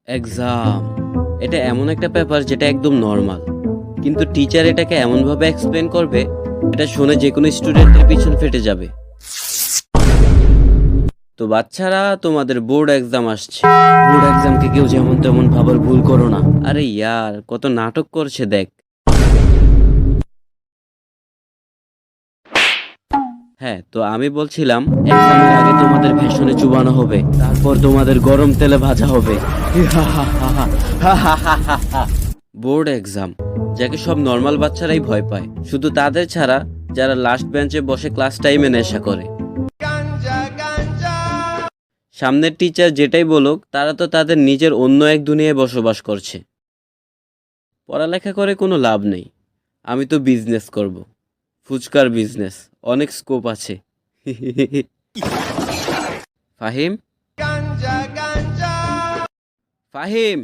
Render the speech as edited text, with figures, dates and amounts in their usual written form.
Exam, এটা এমন একটা পেপার যেটা একদম নর্মাল, কিন্তু টিচার এটাকে এমনভাবে এক্সপ্লেন করবে এটা শুনে যে কোনো স্টুডেন্টের পিছন ফেটে যাবে। তো বাচ্চারা, তোমাদের বোর্ড এক্সাম আসছে। বোর্ড এক্সামকে কেউ যেমন তেমন ভাবার ভুল করো না। আরে ইয়ার, কত নাটক করছে দেখ। হ্যাঁ, তো আমি বলছিলাম এক্সামের আগে তোমাদের ভেষণে চুবানো হবে, তারপর তোমাদের গরম তেলে ভাজা হবে। বোর্ড এক্সাম, যাকে সব নর্মাল বাচ্চারাই ভয় পায়, শুধু তাদের ছাড়া যারা লাস্ট বেঞ্চে বসে ক্লাস টাইমে নেশা করে। সামনের টিচার যেটাই বলুক, তারা তো তাদের নিজের অন্য এক দুনিয়ায় বসবাস করছে। পড়ালেখা করে কোনো লাভ নেই। আমি তো বিজনেস করব, ফুচকার বিজনেস, অনেক স্কোপ আছে। ফাহিম, ফাহিম।